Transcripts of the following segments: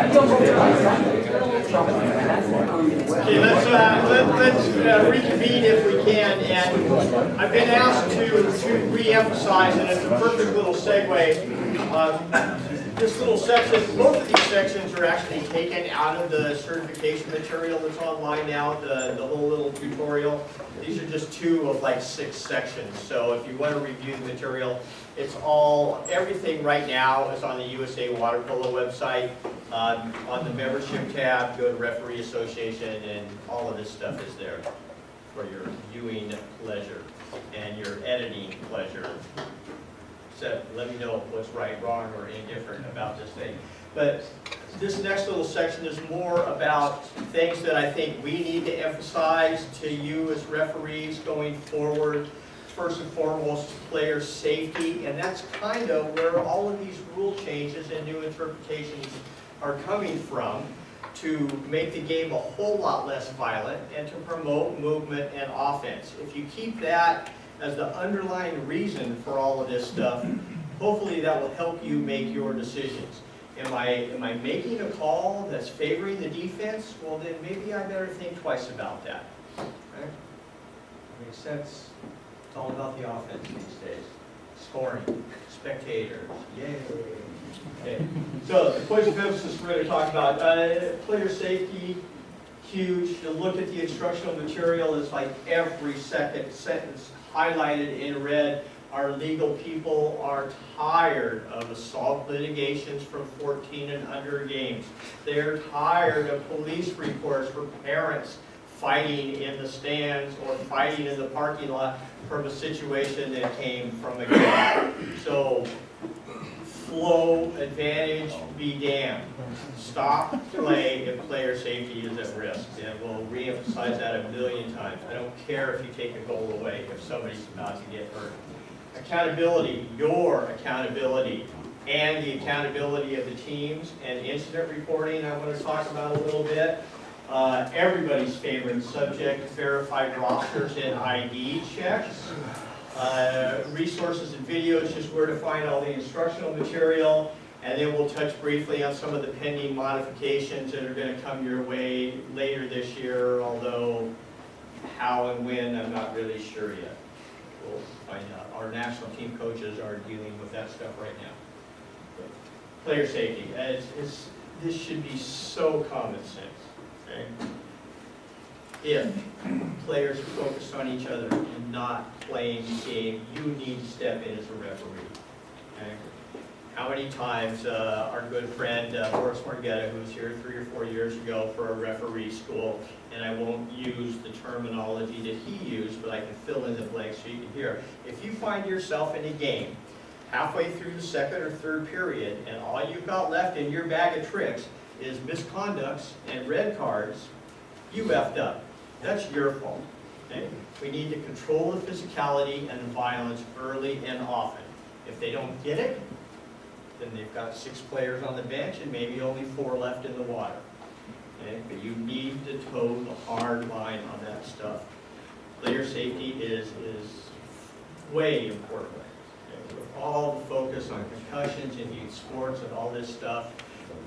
Okay, let's reconvene if we can. And I've been asked to re-emphasize, and it's a perfect little segue. This little section, both of these sections are actually taken out of the certification material that's online now, the whole little tutorial. These are just 2 of like 6 sections. So if you want to review the material, it's all, everything right now is on the USA Water Polo website. On the membership tab, go to Referee Association, and all of this stuff is there for your viewing pleasure and your editing pleasure. So let me know what's right, wrong, or indifferent about this thing. But this next little section is more about things that I think we need to emphasize to you as referees going forward. First and foremost, player safety, and that's kind of where all of these rule changes and new interpretations are coming from, to make the game a whole lot less violent and to promote movement and offense. If you keep that as the underlying reason for all of this stuff, hopefully that will help you make your decisions. Am I making a call that's favoring the defense? Well, then maybe I better think twice about that. Right? Makes sense? It's all about the offense these days. Scoring, spectators, yay. Okay. So the points of emphasis we're going to talk about, player safety, huge. To look at the instructional material, it's like every second sentence highlighted in red. Our legal people are tired of assault litigations from 14 and under games. They're tired of police reports for parents fighting in the stands or fighting in the parking lot from a situation that came from a game. So, flow advantage be damned. Stop play if player safety is at risk. And we'll re-emphasize that a million times. I don't care if you take a goal away if somebody's about to get hurt. Accountability, your accountability, and the accountability of the teams, and incident reporting I want to talk about a little bit. Everybody's favorite subject, verified rosters and ID checks. Resources and videos, just where to find all the instructional material, and then we'll touch briefly on some of the pending modifications that are going to come your way later this year, although how and when I'm not really sure yet. We'll find out. Our national team coaches are dealing with that stuff right now. But player safety, this should be so common sense. Okay? If players are focused on each other and not playing the game, you need to step in as a referee. Okay? How many times our good friend Boris Morgetta, who was here 3 or 4 years ago for a referee school, and I won't use the terminology that he used, but I can fill in the blanks so you can hear. If you find yourself in a game halfway through the second or third period, and all you've got left in your bag of tricks is misconducts and red cards, you effed up. That's your fault. Okay? We need to control the physicality and the violence early and often. If they don't get it, then they've got 6 players on the bench and maybe only 4 left in the water. Okay? But you need to toe the hard line on that stuff. Player safety is way important. Okay? With all the focus on concussions and youth sports and all this stuff,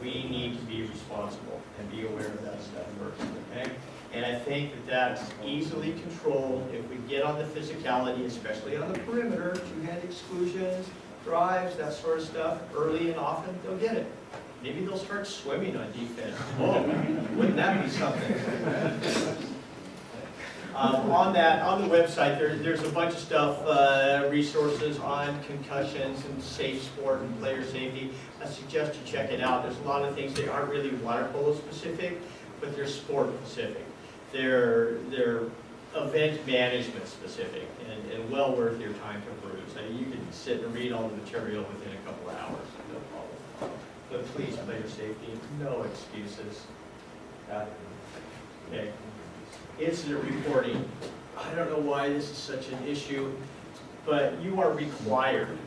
we need to be responsible and be aware of that stuff first. Okay? And I think that that's easily controlled if we get on the physicality, especially on the perimeter, 2-hand exclusions, drives, that sort of stuff, early and often, they'll get it. Maybe they'll start swimming on defense. Oh, wouldn't that be something? On the website, there's a bunch of stuff, resources on concussions and safe sport and player safety. I suggest you check it out. There's a lot of things that aren't really water polo specific, but they're sport specific. They're event management specific and well worth your time to peruse. You can sit and read all the material within a couple of hours, no problem. But please, player safety, no excuses. Okay. Incident reporting. I don't know why this is such an issue, but you are required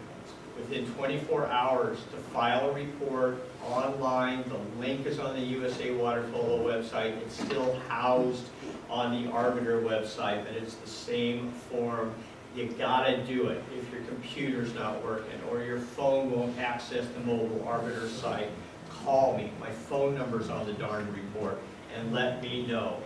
within 24 hours to file a report online. The link is on the USA Water Polo website. It's still housed on the Arbiter website, but it's the same form. You gotta do it if your computer's not working or your phone won't access the mobile Arbiter site. call me. My phone number's on the darn report, and let me know.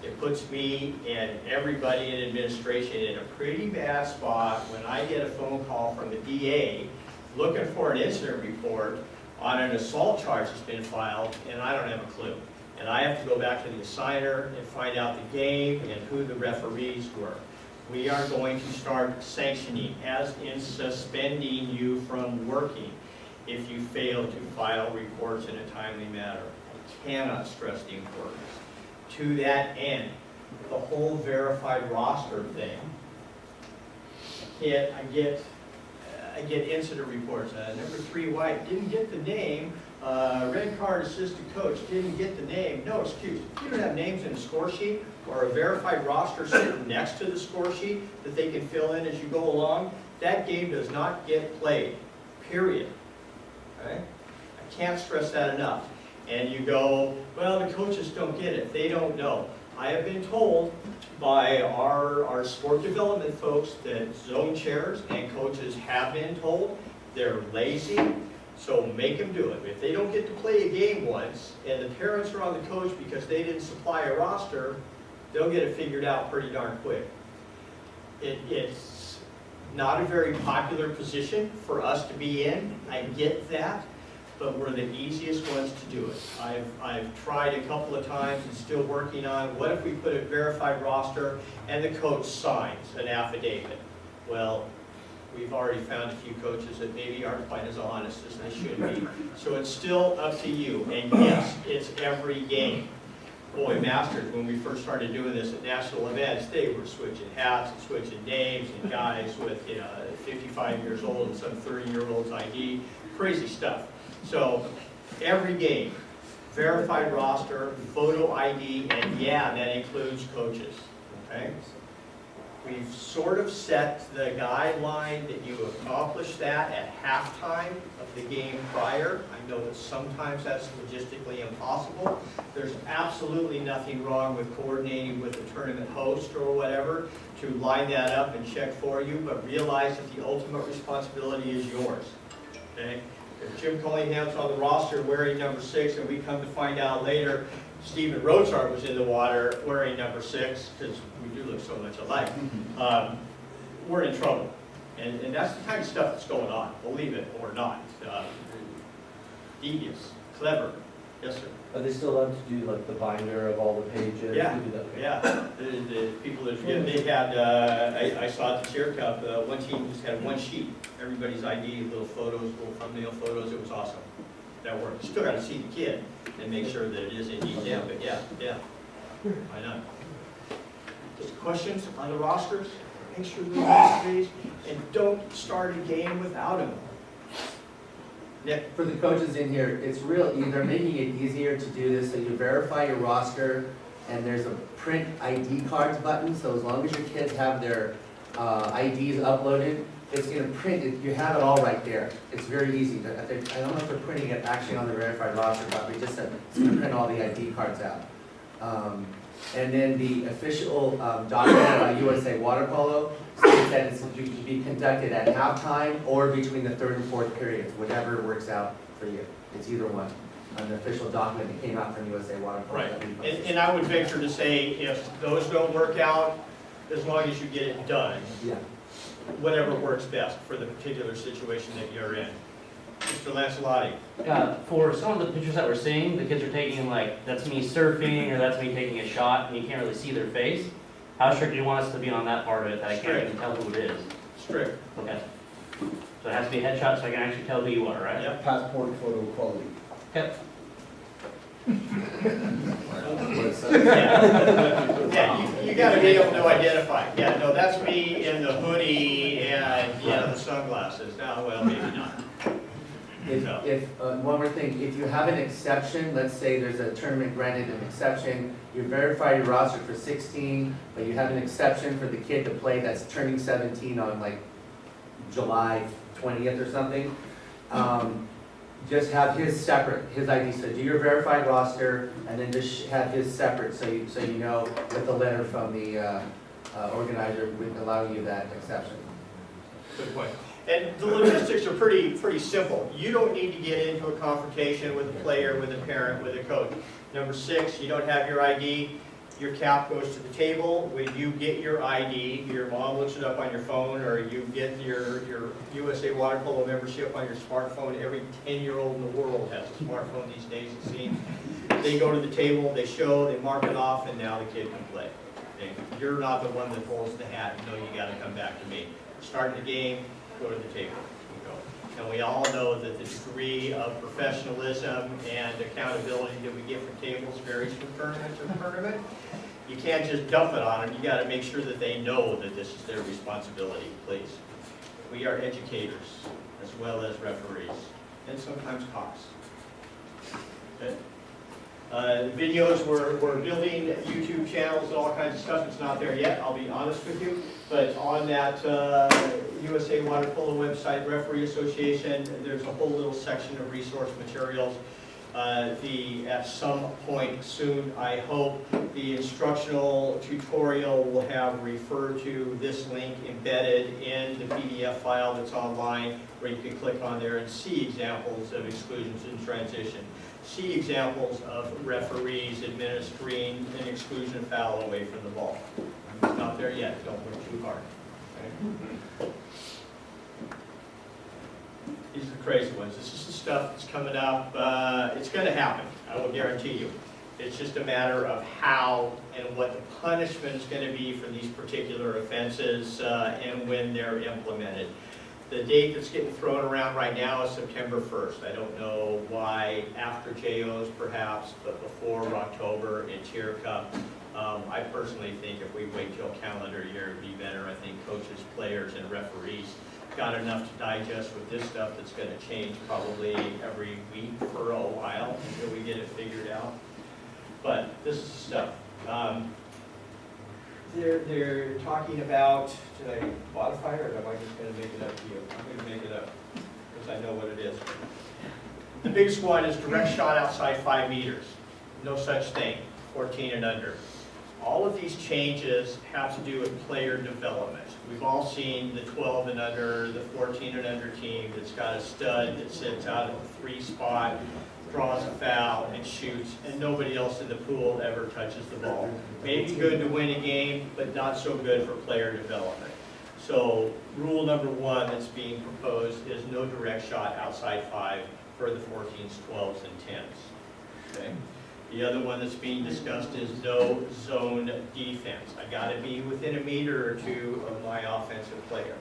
It puts me and everybody in administration in a pretty bad spot when I get a phone call from the DA looking for an incident report on an assault charge that's been filed, and I don't have a clue. And I have to go back to the assigner and find out the game and who the referees were. We are going to start sanctioning, as in suspending you from working, if you fail to file reports in a timely manner. I cannot stress the importance. To that end, the whole verified roster thing, I get incident reports. Number 3 white didn't get the name. Red card assistant coach didn't get the name. No excuse. If you don't have names in a score sheet or a verified roster sitting next to the score sheet that they can fill in as you go along, that game does not get played. Period. Okay? I can't stress that enough. And you go, well, the coaches don't get it. They don't know. I have been told by our sport development folks that zone chairs and coaches have been told they're lazy, so make them do it. If they don't get to play a game once, and the parents are on the coach because they didn't supply a roster, they'll get it figured out pretty darn quick. It's not a very popular position for us to be in. I get that. But we're the easiest ones to do it. I've tried a couple of times and still working on, what if we put a verified roster and the coach signs an affidavit? Well, we've already found a few coaches that maybe aren't quite as honest as they should be. So it's still up to you. And yes, it's every game. Boy, Masters, when we first started doing this at national events, they were switching hats and switching names, and guys with 55 years old and some 30-year-old's ID, crazy stuff. So every game, verified roster, photo ID, and yeah, that includes coaches. Okay? We've sort of set the guideline that you accomplish that at halftime of the game prior. I know that sometimes that's logistically impossible. There's absolutely nothing wrong with coordinating with the tournament host or whatever to line that up and check for you, but realize that the ultimate responsibility is yours. Okay? If Jim Cullingham's on the roster wearing number 6, and we come to find out later Stephen Rosart was in the water wearing number 6, because we do look so much alike, we're in trouble. And that's the kind of stuff that's going on, believe it or not. Devious, clever. Yes, sir. Are they still allowed to do like the binder of all the pages? Yeah, do that? yeah. The people that they had, I saw at the Chair Cup, one team just had one sheet, everybody's ID, little photos, little thumbnail photos. It was awesome. That worked. You still got to see the kid and make sure that it is indeed them. But yeah, why not? Just questions on the rosters? Make sure they're these, and don't start a game without them. Nick? For the coaches in here, it's real, they're making it easier to do this, so you verify your roster, and there's a print ID cards button, so as long as your kids have their IDs uploaded, it's going to print it, you have it all right there. It's very easy. I don't know if they're printing it actually on the verified roster, but we just said it's going to print all the ID cards out. And then the official document by USA Water Polo states that it's to be conducted at halftime or between the 3rd and 4th periods, whatever works out for you. It's either one. On the official document that came out from USA Water Polo. Right. And I would venture to say, if those don't work out, as long as you get it done, yeah, whatever works best for the particular situation that you're in. Mr. Lancelotti. For some of the pictures that we're seeing, the kids are taking like, that's me surfing or that's me taking a shot and you can't really see their face. How strict do you want us to be on that part of it that I can't even tell who it is? Strict. Okay. So it has to be a headshot so I can actually tell who you are, right? Yep. Passport photo quality. Okay. Yeah, you got to be able to identify. Yeah, no, that's me in the hoodie and the sunglasses. No, well, maybe not. One more thing, if you have an exception, let's say there's a tournament granted an exception, you verify your roster for 16, but you have an exception for the kid to play that's turning 17 on like July 20th or something, just have his separate, his ID. So do your verified roster and then just have his separate so you know with the letter from the organizer would allow you that exception. Good point. And the logistics are pretty simple. You don't need to get into a confrontation with a player, with a parent, with a coach. Number 6, you don't have your ID. Your cap goes to the table. When you get your ID, your mom looks it up on your phone, or you get your USA Water Polo membership on your smartphone. Every 10-year-old in the world has a smartphone these days, it seems. They go to the table, they show, they mark it off, and now the kid can play. Okay? You're not the one that holds the hat. No, you got to come back to me. Starting the game, go to the table. And we all know that the degree of professionalism and accountability that we get from tables varies from tournament to tournament. You can't just dump it on them. You got to make sure that they know that this is their responsibility, please. We are educators as well as referees, and sometimes cops. Okay? The videos, we're building YouTube channels and all kinds of stuff. It's not there yet, I'll be honest with you. But on that USA Water Polo website, Referee Association, there's a whole little section of resource materials. At some point soon, I hope, the instructional tutorial will have referred to this link embedded in the PDF file that's online, where you can click on there and see examples of exclusions in transition. See examples of referees administering an exclusion foul away from the ball. It's not there yet, don't work too hard. Okay? These are the crazy ones. This is the stuff that's coming up. It's going to happen, I will guarantee you. It's just a matter of how and what the punishment is going to be for these particular offenses and when they're implemented. The date that's getting thrown around right now is September 1st. I don't know why after JOs perhaps, but before October in Tier Cup. I personally think if we wait till calendar year, it'd be better. I think coaches, players, and referees got enough to digest with this stuff that's going to change probably every week for a while until we get it figured out. But this is the stuff. They're talking about, did I modify it, or am I just going to make it up to you? I'm going to make it up because I know what it is. The biggest one is direct shot outside 5 meters. No such thing, 14 and under. All of these changes have to do with player development. We've all seen the 12 and under, the 14 and under team that's got a stud that sits out at the 3 spot, draws a foul and shoots, and nobody else in the pool ever touches the ball. Maybe good to win a game, but not so good for player development. So rule number 1 that's being proposed is no direct shot outside 5 for the 14s, 12s, and 10s. Okay? The other one that's being discussed is no zone defense. I got to be within a meter or 2 of my offensive player.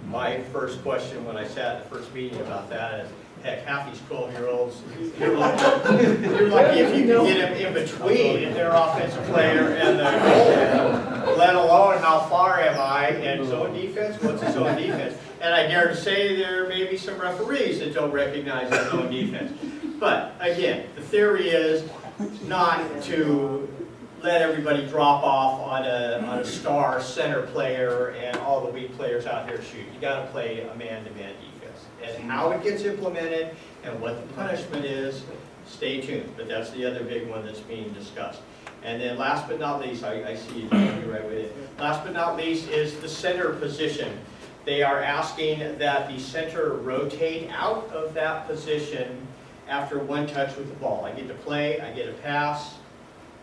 My first question when I sat at the first meeting about that is, heck, half these 12-year-olds, you're lucky if you can get them in between their offensive player and the goal, let alone how far am I in zone defense? What's a zone defense? And I dare to say there may be some referees that don't recognize that zone defense. But again, the theory is not to let everybody drop off on a star center player and all the weak players out here shoot. You got to play a man-to-man defense. And how it gets implemented and what the punishment is, stay tuned. But that's the other big one that's being discussed. And then last but not least, I see you right with it. Last but not least is the center position. They are asking that the center rotate out of that position after 1 touch with the ball. I get to play, I get a pass,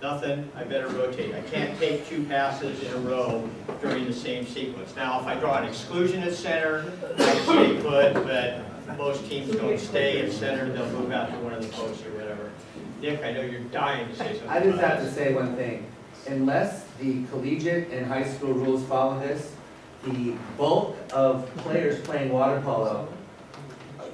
nothing, I better rotate. I can't take 2 passes in a row during the same sequence. Now, if I draw an exclusion at center, I can stay put, but most teams don't stay at center, they'll move out to one of the posts or whatever. Nick, I know you're dying to say something. I just have to say one thing. Unless the collegiate and high school rules follow this, the bulk of players playing water polo,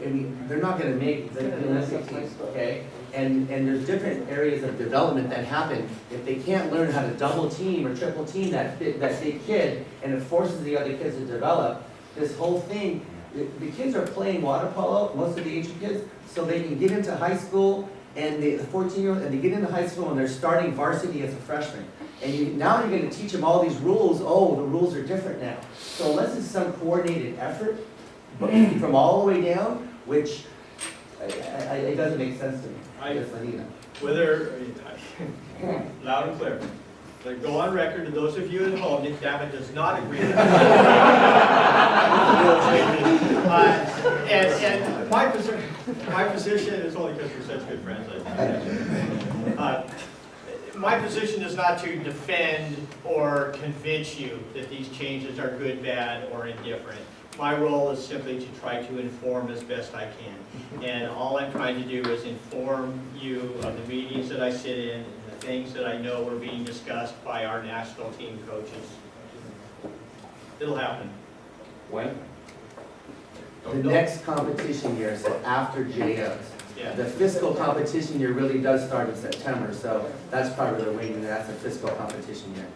I mean, they're not going to make the Olympic teams, okay? And there's different areas of development that happen. If they can't learn how to double team or triple team that big kid, and it forces the other kids to develop, this whole thing, the kids are playing water polo, most of the Asian kids, so they can get into high school, and the 14-year-old, and they get into high school and they're starting varsity as a freshman. And now you're going to teach them all these rules. Oh, the rules are different now. So unless it's some coordinated effort from all the way down, which it doesn't make sense to me. Whether, loud and clear, But go on record to those of you at home, Nick Davitt does not agree with and my position is only because we're such good friends. My position is not to defend or convince you that these changes are good, bad, or indifferent. My role is simply to try to inform as best I can. And all I'm trying to do is inform you of the meetings that I sit in and the things that I know are being discussed by our national team coaches. It'll happen. When? The next competition year, so after JOs. Yeah. The fiscal competition year really does start in September, so that's probably the wing, that's a fiscal competition year.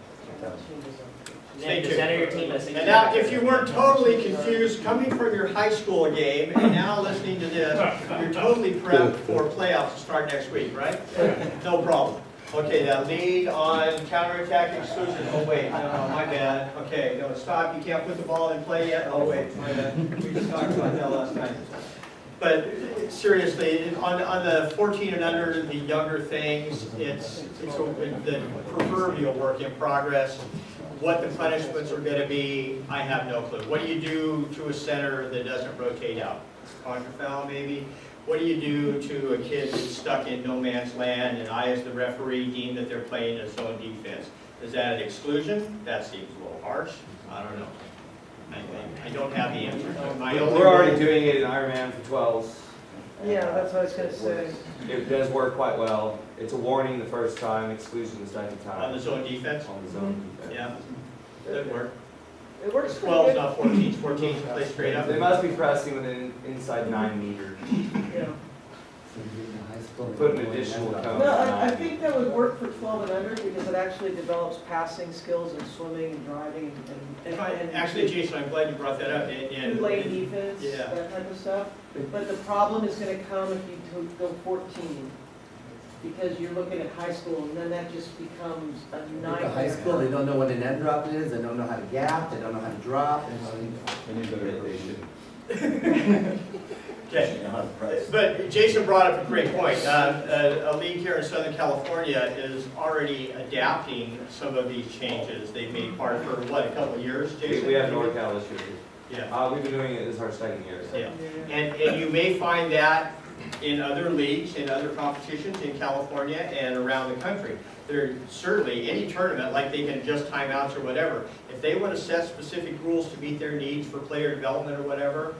Stay The tuned. center of your team is. And now, if you weren't totally confused, coming from your high school game and now listening to this, you're totally prepped for playoffs to start next week, right? No problem. Okay, that lead on counterattack exclusion. Oh, wait, no, my bad. Okay, no, stop, you can't put the ball in play yet. Oh, wait, my bad. We just talked about that last night. But seriously, on the 14 and under, the younger things, it's the proverbial work in progress. What the punishments are going to be, I have no clue. What do you do to a center that doesn't rotate out? Contra foul, maybe? What do you do to a kid that's stuck in no man's land and I, as the referee, deem that they're playing a zone defense? Is that an exclusion? That seems a little harsh. I don't know. I don't have the answer. We're already doing it in Ironman for 12s. Yeah, that's what I was gonna say. It does work quite well. It's a warning the first time, exclusion the second On time. the zone defense? On the zone defense. Yeah, that'd work. It works pretty 12's good. not 14's. 14's play straight up. They must be pressing within inside 9 meters. Yeah. Put an additional cone. No, I think that would work for 12 and under because it actually develops passing skills and swimming and driving and. Actually, Jason, I'm glad you brought that up. And Lane defense, Yeah. that type of stuff. But the problem is gonna come if you go 14. Because you're looking at high school and then that just becomes a At nightmare. the high school, they don't know what an end drop is, they don't know how to gap, they don't know how to drop. Okay. But Jason brought up a great point. A league here in Southern California is already adapting some of these changes they've made part for, what, a couple of years, Jason? We have NorCal this year. Yeah. We've been doing it, this is our second year. So. Yeah. And you may find that in other leagues, in other competitions in California and around the country. There certainly, any tournament, like they can adjust timeouts or whatever, if they want to set specific rules to meet their needs for player development or whatever,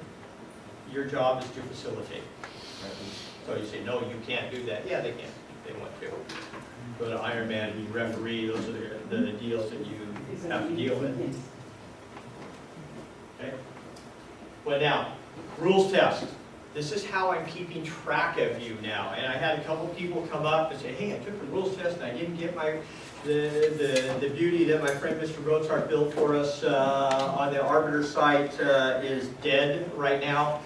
your job is to facilitate. So you say, no, you can't do that. Yeah, they can, if they want to. Go to Ironman, be referee, those are the deals that you have to deal with. Okay? Well now, rules test. This is how I'm keeping track of you now. And I had a couple people come up and say, hey, I took the rules test and I didn't get the beauty that my friend Mr. Rothart built for us on the Arbiter site is dead right now.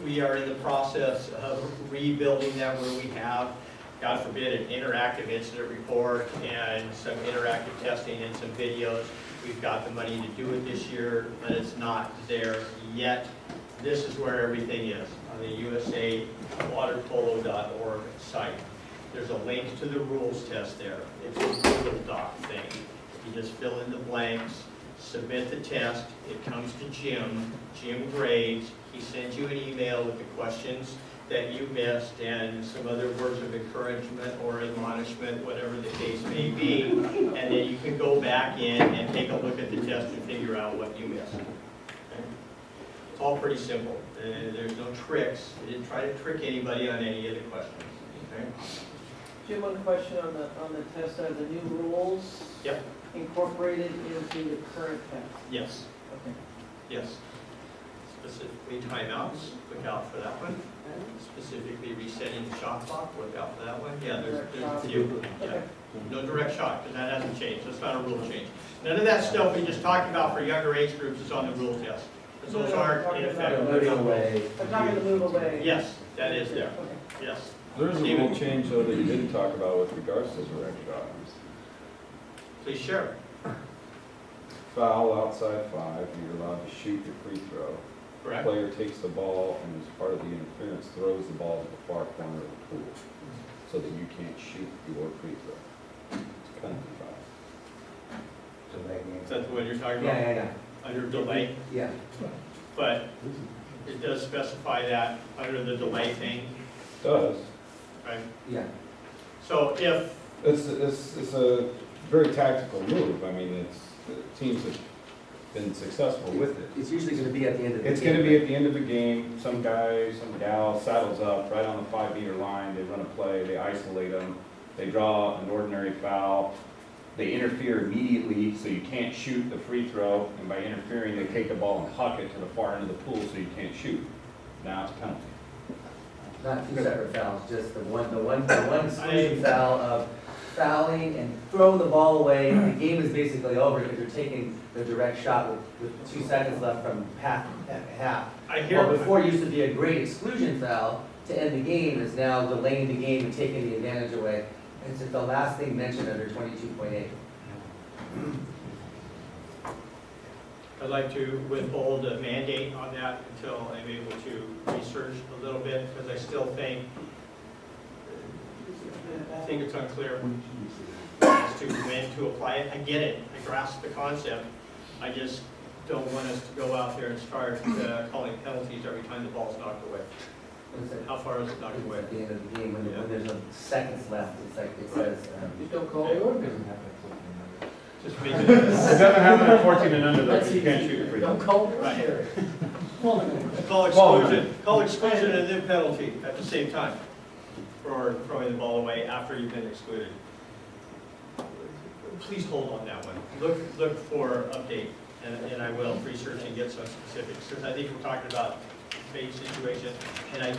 We are in the process of rebuilding that where we have, God forbid, an interactive incident report and some interactive testing and some videos. We've got the money to do it this year, but it's not there yet. This is where everything is, on the USAwaterpolo.org site. There's a link to the rules test there. It's a Google Doc thing. You just fill in the blanks, submit the test, it comes to Jim. Jim grades, he sends you an email with the questions that you missed and some other words of encouragement or admonishment, whatever the case may be. And then you can go back in and take a look at the test and figure out what you missed. It's all pretty simple. There's no tricks. I didn't try to trick anybody on any of the questions. Okay? Jim, one question on the test, are the new rules Yep. incorporated into the current test? Yes. Okay. Yes. Specifically timeouts, look out for that one. Specifically resetting the shot clock, look out for that one. Yeah, there's a few. Yeah. Okay. No direct shot, because that hasn't changed. That's not a rule change. None of that stuff we just talked about for younger age groups is on the rule test. Because those aren't in effect. Moving away. I'm talking to move away. Yes, that is there. Okay. Yes. There's a rule change, though, that you didn't talk about with regards to direct shot. Please share. Foul outside 5, you're allowed to shoot your free throw. Correct? Player takes the ball and as part of the interference throws the ball to the far corner of the pool so that you can't shoot your free throw. penalty foul. Is that the one you're talking Yeah, about? yeah, Under delay, yeah. but it does specify that under the delay thing, Does. right? Yeah. So if, It's a very tactical move. I mean, teams have been successful with it. It's usually gonna be at the end of the game. It's gonna be at the end of the game, some guy, some gal saddles up right on the 5-meter line, they run a play, they isolate them, they draw an ordinary foul, they interfere immediately, so you can't shoot the free throw, and by interfering, they take the ball and huck it to the far end of the pool so you can't shoot. Now it's a penalty. Not two separate fouls, just the one exclusion foul of fouling and throwing the ball away. The game is basically over because you're taking the direct shot with 2 seconds left from half. I hear. Well, before it used to be a great exclusion foul to end the game, is now delaying the game and taking the advantage away. It's just the last thing mentioned under 22.8. I'd like to withhold a mandate on that until I'm able to research a little bit, because I still think it's unclear as to when to apply it. I get it, I grasp the concept. I just don't want us to go out there and start calling penalties every time the ball's knocked away. How far is it knocked away? At the end of the game, when there's seconds left, it's like it says. Just don't call it. Just make it. It doesn't happen at 14 and under, though, you can't shoot the free throw. Don't call it. Right. Call exclusion and then penalty at the same time for throwing the ball away after you've been excluded. Please hold on that one. Look for update, and I will research and get some specifics, because I think we're talking about fake situation, and I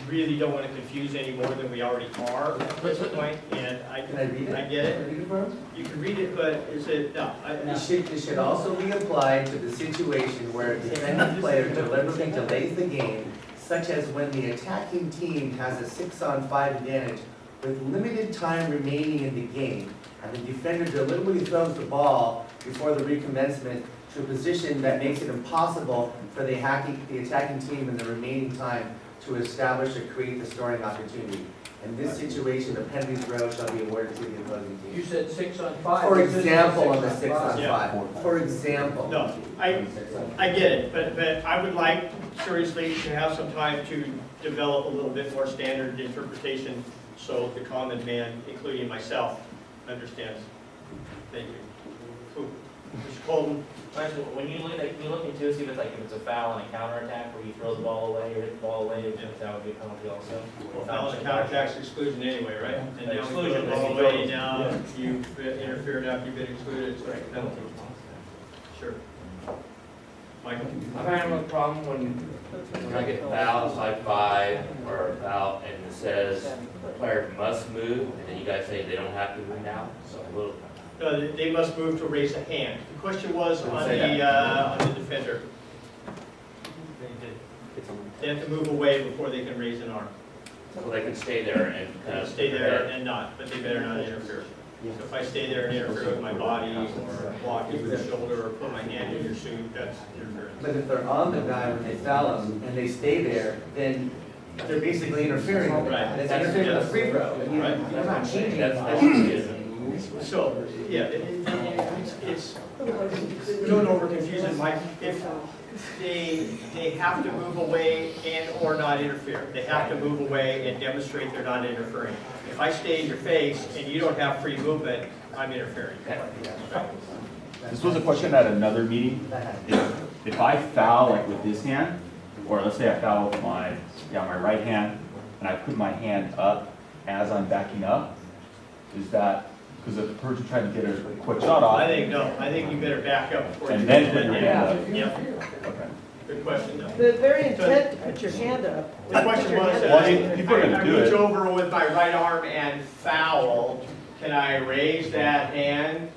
really don't want to confuse any more than we already are at this point, and Can I read it? I get it. Can I read it for him? You can read it, but is it, no. This should also be applied to the situation where a defending player deliberately delays the game, such as when the attacking team has a 6-on-5 advantage with limited time remaining in the game, and the defender deliberately throws the ball before the recommencement to a position that makes it impossible for the attacking team in the remaining time to establish or create the scoring opportunity. In this situation, the penalty throw shall be awarded to the opposing You team. said 6-on-5. For example, on the 6-on-5. Yeah. For example. No, I get it, but I would like seriously to have some time to develop a little bit more standard interpretation so the common man, including myself, understands. Thank you. Cool. Mr. Colton? Actually, when you look into it, see if it's a foul and a counterattack where you throw the ball away or hit the ball away, if that would be a penalty also. Well, foul and counterattack's exclusion anyway, right? And now we Exclusion, throw the ball if you away, throw- now you've interfered after you've been excluded, it's a penalty. Sure. Michael? I'm having a problem when I get fouled, like 5 or a foul, and it says the player must move, and then you guys say they don't have to move now, so a little. They must move to raise a hand. The question was on the defender. They have to move away before they can raise an arm. So they can stay there and kind of. Stay there and not, but they better not interfere. So if I stay there and interfere with my body, or block you with the shoulder, or put my hand in your suit, that's interference. But if they're on the guy when they foul him and they stay there, then they're basically interfering with it. Right. It's interfering with a free throw. Right. They're not changing it. That's So, yeah, it's, don't over confuse it, Mike. If they have to move away and or not interfere. They have to move away and demonstrate they're not interfering. If I stay in your face and you don't have free movement, I'm interfering. Right. This was a question at another meeting. If I foul like with this hand, or let's say I foul with my right hand, and I put my hand up as I'm backing up, is that, because if the person trying to get a quick shot off? I think no. I think you better back up before you. And then put your hand up? Yep. Okay. Good question though. The very intent to put your hand up. The question was, Well, I mean, people are gonna I do reach it. over with my right arm and foul. Can I raise that hand?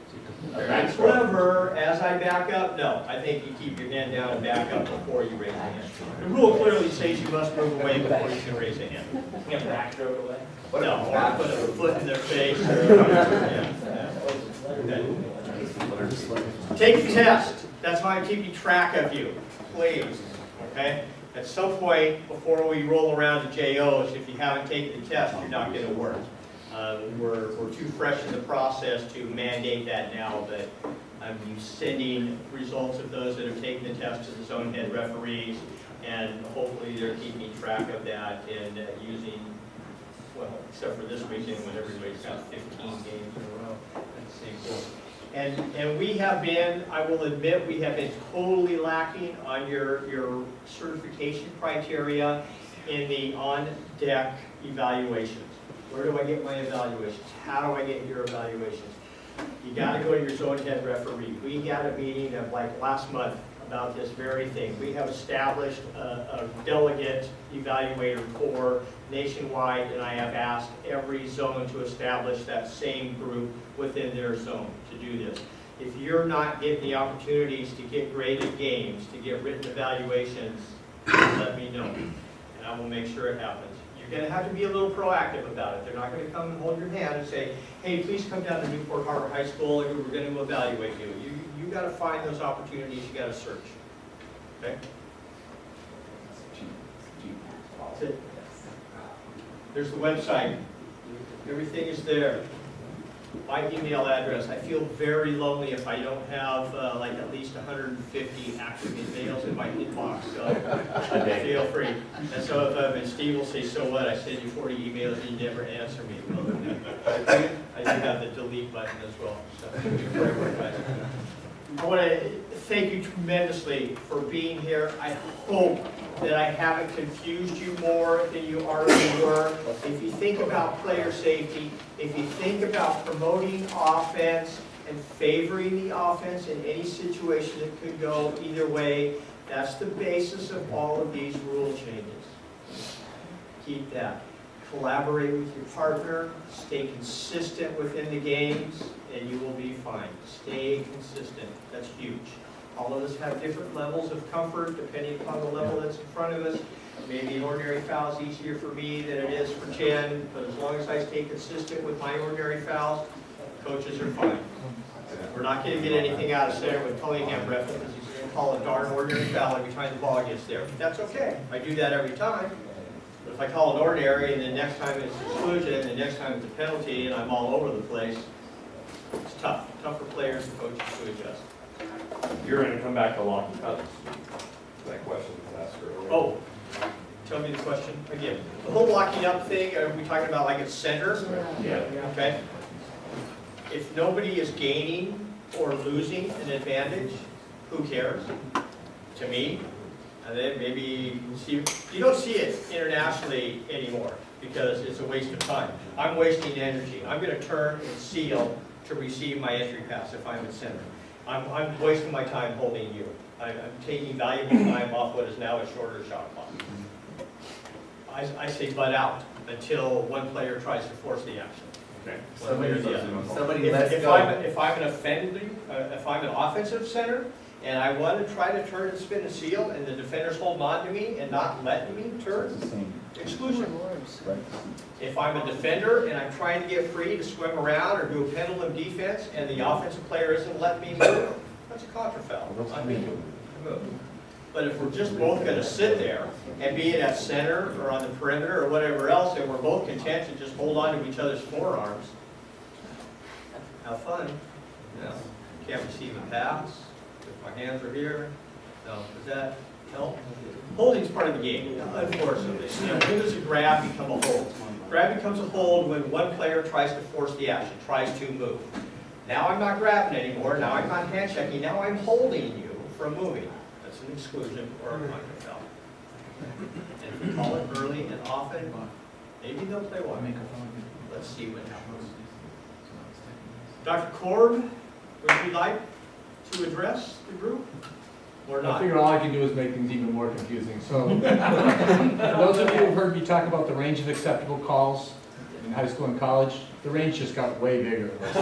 Very clever. As I back up, no. I think you keep your hand down and back up before you raise the hand. The rule clearly says you must move away before you can raise a hand. You have backstroke away. No, or put a foot in their face. Or, Take the test. That's why I'm keeping track of you, please. Okay? At some point before we roll around to JOs, if you haven't taken the test, you're not going to work. We're too fresh in the process to mandate that now, but I'm sending results of those that have taken the test to the zone head referees, and hopefully they're keeping track of that and using, well, except for this weekend when everybody's got 15 games in a row. That's the same thing. And we have been, I will admit, we have been totally lacking on your certification criteria in the on-deck evaluations. Where do I get my evaluations? How do I get your evaluations? You gotta go to your zone head referee. We had a meeting of like last month about this very thing. We have established a delegate evaluator corps nationwide, and I have asked every zone to establish that same group within their zone to do this. If you're not getting the opportunities to get graded games, to get written evaluations, let me know, and I will make sure it happens. You're going to have to be a little proactive about it. They're not going to come and hold your hand and say, hey, please come down to Newport Harbor High School and we're going to evaluate you. You got to find those opportunities. You got to search. Okay? That's it. There's the website. Everything is there. My email address. I feel very lonely if I don't have like at least 150 active emails in my inbox. So feel free. And so if Steve will say, so what? I send you 40 emails and you never answer me. Well, I do have the delete button as well. So, I want to thank you tremendously for being here. I hope that I haven't confused you more than you already were. If you think about player safety, if you think about promoting offense and favoring the offense in any situation that could go either way, that's the basis of all of these rule changes. Keep that. Collaborate with your partner, stay consistent within the games, and you will be fine. Stay consistent. That's huge. All of us have different levels of comfort depending upon the level that's in front of us. Maybe an ordinary foul is easier for me than it is for Chen, but as long as I stay consistent with my ordinary fouls, coaches are fine. We're not going to get anything out of center with Cunningham ref because he's going to call a darn ordinary foul every time the ball gets there. That's okay. I do that every time. But if I call it ordinary and the next time it's exclusion and the next time it's a penalty and I'm all over the place, it's tough. Tough for players and coaches to adjust. You're going to come back to locking cuts. That question was asked earlier. Oh, tell me the question again. The whole locking up thing, are we talking about like at center? Yeah. Okay. If nobody is gaining or losing an advantage, who cares? To me, and then maybe see, you don't see it internationally anymore because it's a waste of time. I'm wasting energy. I'm going to turn and seal to receive my entry pass if I'm at center. I'm wasting my time holding you. I'm taking valuable time off what is now a shorter shot clock. I say butt out until one player tries to force the action. Okay. One way or the other. Somebody lets If go. I'm an if I'm an offensive center, and I want to try to turn and spin and seal, and the defender's holding on to me and not letting me turn, exclusion. If I'm a defender and I'm trying to get free to swim around or do a pendulum defense, and the offensive player isn't letting me move, that's a contra foul. I'm going to move. But if we're just both going to sit there and be it at center or on the perimeter or whatever else, and we're both content to just hold on to each other's forearms, have fun. No, can't receive a pass. If my hands are here, no. Does that help? Holding's part of the game, unfortunately. When does a grab become a hold? Grab becomes a hold when one player tries to force the action, tries to move. Now I'm not grabbing anymore. Now I'm not hand checking. Now I'm holding you from moving. That's an exclusion or a contra foul. And if we call it early and often, maybe they'll play one. Let's see what happens. Dr. Korb, would you like to address the group or I not? figure all I can do is make things even more confusing. So, for those of you who've heard me talk about the range of acceptable calls in high school and college, the range just got way bigger. So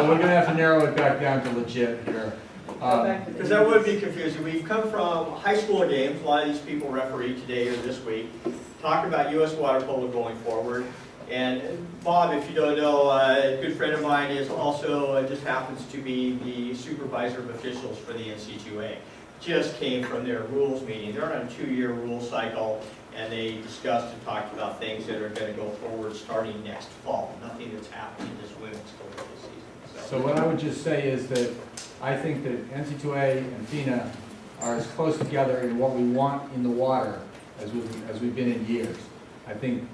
we're gonna have to narrow it back down to legit here. Because that would be confusing. We've come from high school games, a lot of these people referee today or this week, talk about U.S. water polo going forward. And Bob, if you don't know, a good friend of mine is also, just happens to be the supervisor of officials for the NC2A. Just came from their rules meeting. They're on a 2-year rule cycle, and they discussed and talked about things that are gonna go forward starting next fall. Nothing that's happening this women's football season, So what I would just say is that I think that NC2A and FINA are as close together in what we want in the water as we've been in years. I think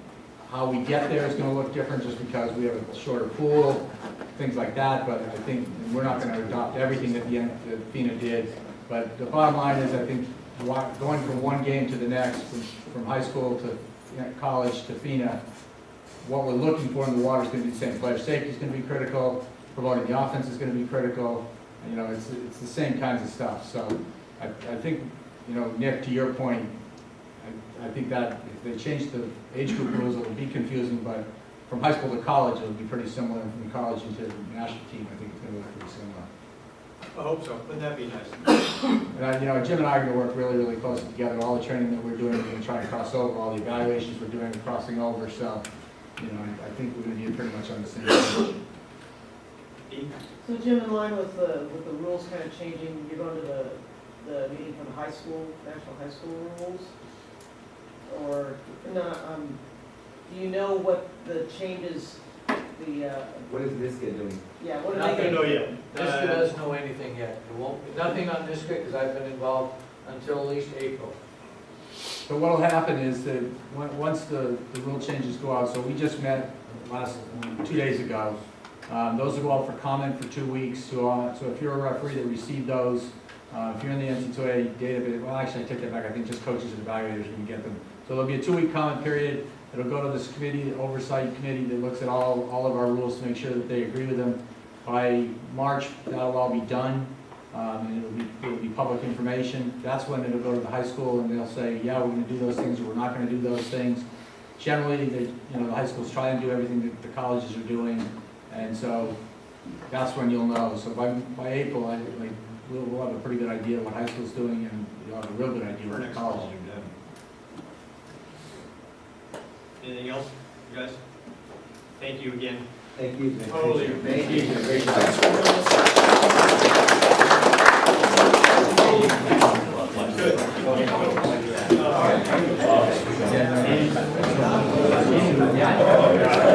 how we get there is gonna look different just because we have a shorter pool, things like that, but I think we're not gonna adopt everything that that FINA did. But the bottom line is, I think going from one game to the next, from high school to college to FINA, what we're looking for in the water is gonna be the same. Player safety is gonna be critical, promoting the offense is gonna be critical, you know, it's the same kinds of stuff. So I think, you know, Nick, to your point, I think that if they change the age group rules, it will be confusing, but from high school to college, it will be pretty similar, and from college into the national team, I think it's gonna look pretty similar. I hope so. Wouldn't that be nice? And you know, Jim and I are gonna work really, really closely together. All the training that we're doing, we're gonna try and cross over. All the evaluations we're doing, we're crossing over. So, you know, I think we're gonna be pretty much on the same page. So Jim, in line with the rules kind of changing, you're going to the meeting for the high school, national high school rules? Or, no, do you know what the changes, What is this kid doing? yeah, what are Not they gonna know gonna? yet. Niska doesn't know anything yet. It won't, nothing on Niska, because I've been involved until at least April. So what'll happen is that once the rule changes go out, so we just met last 2 days ago. Those will go out for comment for 2 weeks. So if you're a referee that received those, if you're in the NC2A database, well, actually I take that back. I think just coaches and evaluators can get them. So there'll be a 2-week comment period. It'll go to this committee, the oversight committee that looks at all of our rules to make sure that they agree with them. By March, that'll all be done, and it'll be public information. That's when it'll go to the high school and they'll say, yeah, we're gonna do those things or we're not gonna do those things. Generally, the high schools try and do everything that the colleges are doing, and so that's when you'll know. So by April, we'll have a pretty good idea of what high school's doing, and you'll have a real good idea what the colleges are doing. Anything else, you guys? Thank you again. Thank you. Totally. Thank you. Great job. Good.